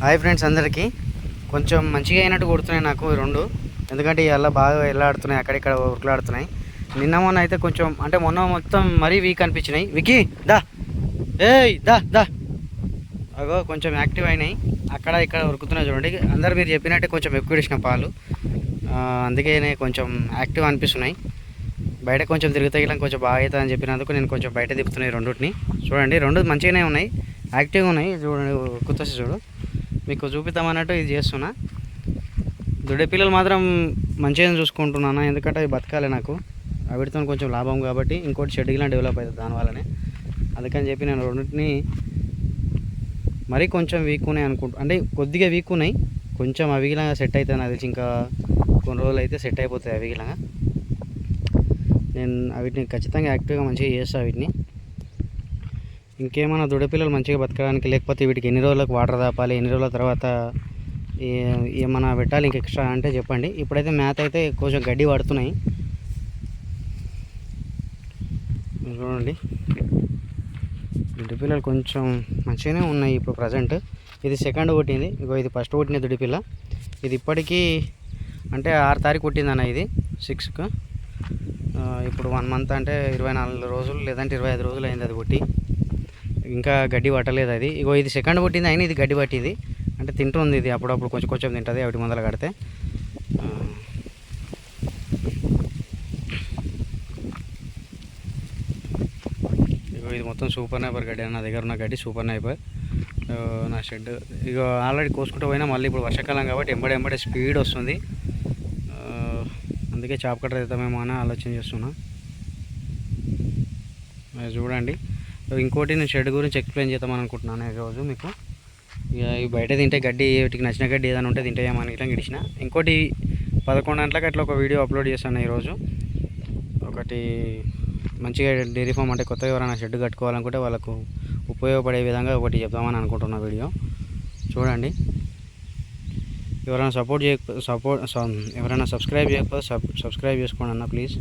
Hi friends అందరికీ. కొంచెం మంచిగా అయినట్టు కొడుతున్నాయి నాకు ఈ రెండు, ఎందుకంటే ఇవాళ బాగా వెళ్ళాడుతున్నాయి, అక్కడిక్కడ ఉరుకులాడుతున్నాయి. నిన్న మొన్న అయితే కొంచెం అంటే మొన్న మొత్తం మరీ వీక్ అనిపించినాయి. వికీ దా, ఏయ్ దా దా, అగో కొంచెం యాక్టివ్ అయినాయి, అక్కడ ఇక్కడ ఉరుకుతున్నాయి. చూడండి, అందరు మీరు చెప్పినట్టే కొంచెం ఎక్కువ ఇచ్చిన పాలు, అందుకే కొంచెం యాక్టివ్ అనిపిస్తున్నాయి. బయట కొంచెం తిరుగుతాయి, కొంచెం బాగా అవుతుంది అని చెప్పినందుకు నేను కొంచెం బయట తిప్పుతున్నాయి రెండుని. చూడండి, రెండు మంచిగానే ఉన్నాయి, యాక్టివ్గా ఉన్నాయి. చూడండి కుత్తసి చూడు, మీకు చూపిద్దామన్నట్టు ఇది చేస్తున్నా. దుడ్డే పిల్లలు మాత్రం మంచిగా చూసుకుంటున్నాను, ఎందుకంటే అవి బతకాలి నాకు, వీటితో కొంచెం లాభం కాబట్టి. ఇంకోటి షెడ్యూల్లా డెవలప్ అవుతుంది దానివల్లనే, అందుకని చెప్పి నేను రెండింటిని మరీ కొంచెం వీక్ ఉన్నాయి అంటే కొద్దిగా వీక్ ఉన్నాయి. కొంచెం అవిగిలంగా సెట్ అవుతుంది నాకు తెలిసి, ఇంకా కొన్ని రోజులు అయితే సెట్ అయిపోతాయి అవిగిలంగా. నేను వీటిని ఖచ్చితంగా యాక్టివ్గా మంచిగా చేస్తాను వీటిని. ఇంకేమైనా దుడపిల్లలు మంచిగా బతకడానికి, లేకపోతే వీటికి ఎన్ని రోజులకు వాటర్ తాపాలి, ఎన్ని రోజుల తర్వాత ఏమైనా పెట్టాలి ఇంక ఎక్స్ట్రా అంటే చెప్పండి. ఇప్పుడైతే మ్యాథ్ అయితే కొంచెం గడ్డి పడుతున్నాయి. చూడండి, దుడిపిల్లలు కొంచెం మంచిగానే ఉన్నాయి ఇప్పుడు ప్రజెంట్. ఇది సెకండ్ కొట్టింది, ఇది ఫస్ట్ కొట్టిన దుడిపిల్ల. ఇది ఇప్పటికీ అంటే 6 తారీఖు కొట్టింది అన్న, ఇది 6కు. ఇప్పుడు 1 మంత్ అంటే 24 రోజులు లేదంటే 25 రోజులు అయింది అది కొట్టి, ఇంకా గడ్డి పట్టలేదు అది. ఇది సెకండ్ కొట్టింది, అయినా ఇది గడ్డి పట్టింది అంటే తింటుంది. ఇది అప్పుడప్పుడు కొంచెం కొంచెం తింటుంది ఒకటి ముందర కడితే. ఇది మొత్తం సూపర్ నైపర్ గడ్డి, నా దగ్గర ఉన్న గడ్డి సూపర్ నైపర్. నా షెడ్ ఆల్రెడీ కోసుకుంటూ పోయినా, మళ్ళీ ఇప్పుడు వర్షాకాలం కాబట్టి ఎంబడే స్పీడ్ వస్తుంది, అందుకే చాప్ కట్టర్ అవుతామేమో అని ఆలోచన చేస్తున్నా. చూడండి, ఇంకోటి నేను షెడ్ గురించి ఎక్స్ప్లెయిన్ చేద్దామని అనుకుంటున్నాను ఈరోజు మీకు. ఇక ఇవి బయట తింటే గడ్డి, వీటికి నచ్చిన గడ్డి ఏదైనా ఉంటే తింటాయేమని ఇట్లా గిడిచిన. ఇంకోటి 11 గంటలకు అట్లా ఒక వీడియో అప్లోడ్ చేస్తాను ఈరోజు. ఒకటి మంచిగా డైరీ ఫామ్ అంటే కొత్తగా ఎవరైనా షెడ్ కట్టుకోవాలనుకుంటే వాళ్ళకు ఉపయోగపడే విధంగా ఒకటి చెప్దామని అనుకుంటున్న వీడియో. చూడండి, ఎవరైనా ఎవరైనా సబ్స్క్రైబ్ చేయకపోతే సబ్స్క్రైబ్ చేసుకోండి అన్న ప్లీజ్.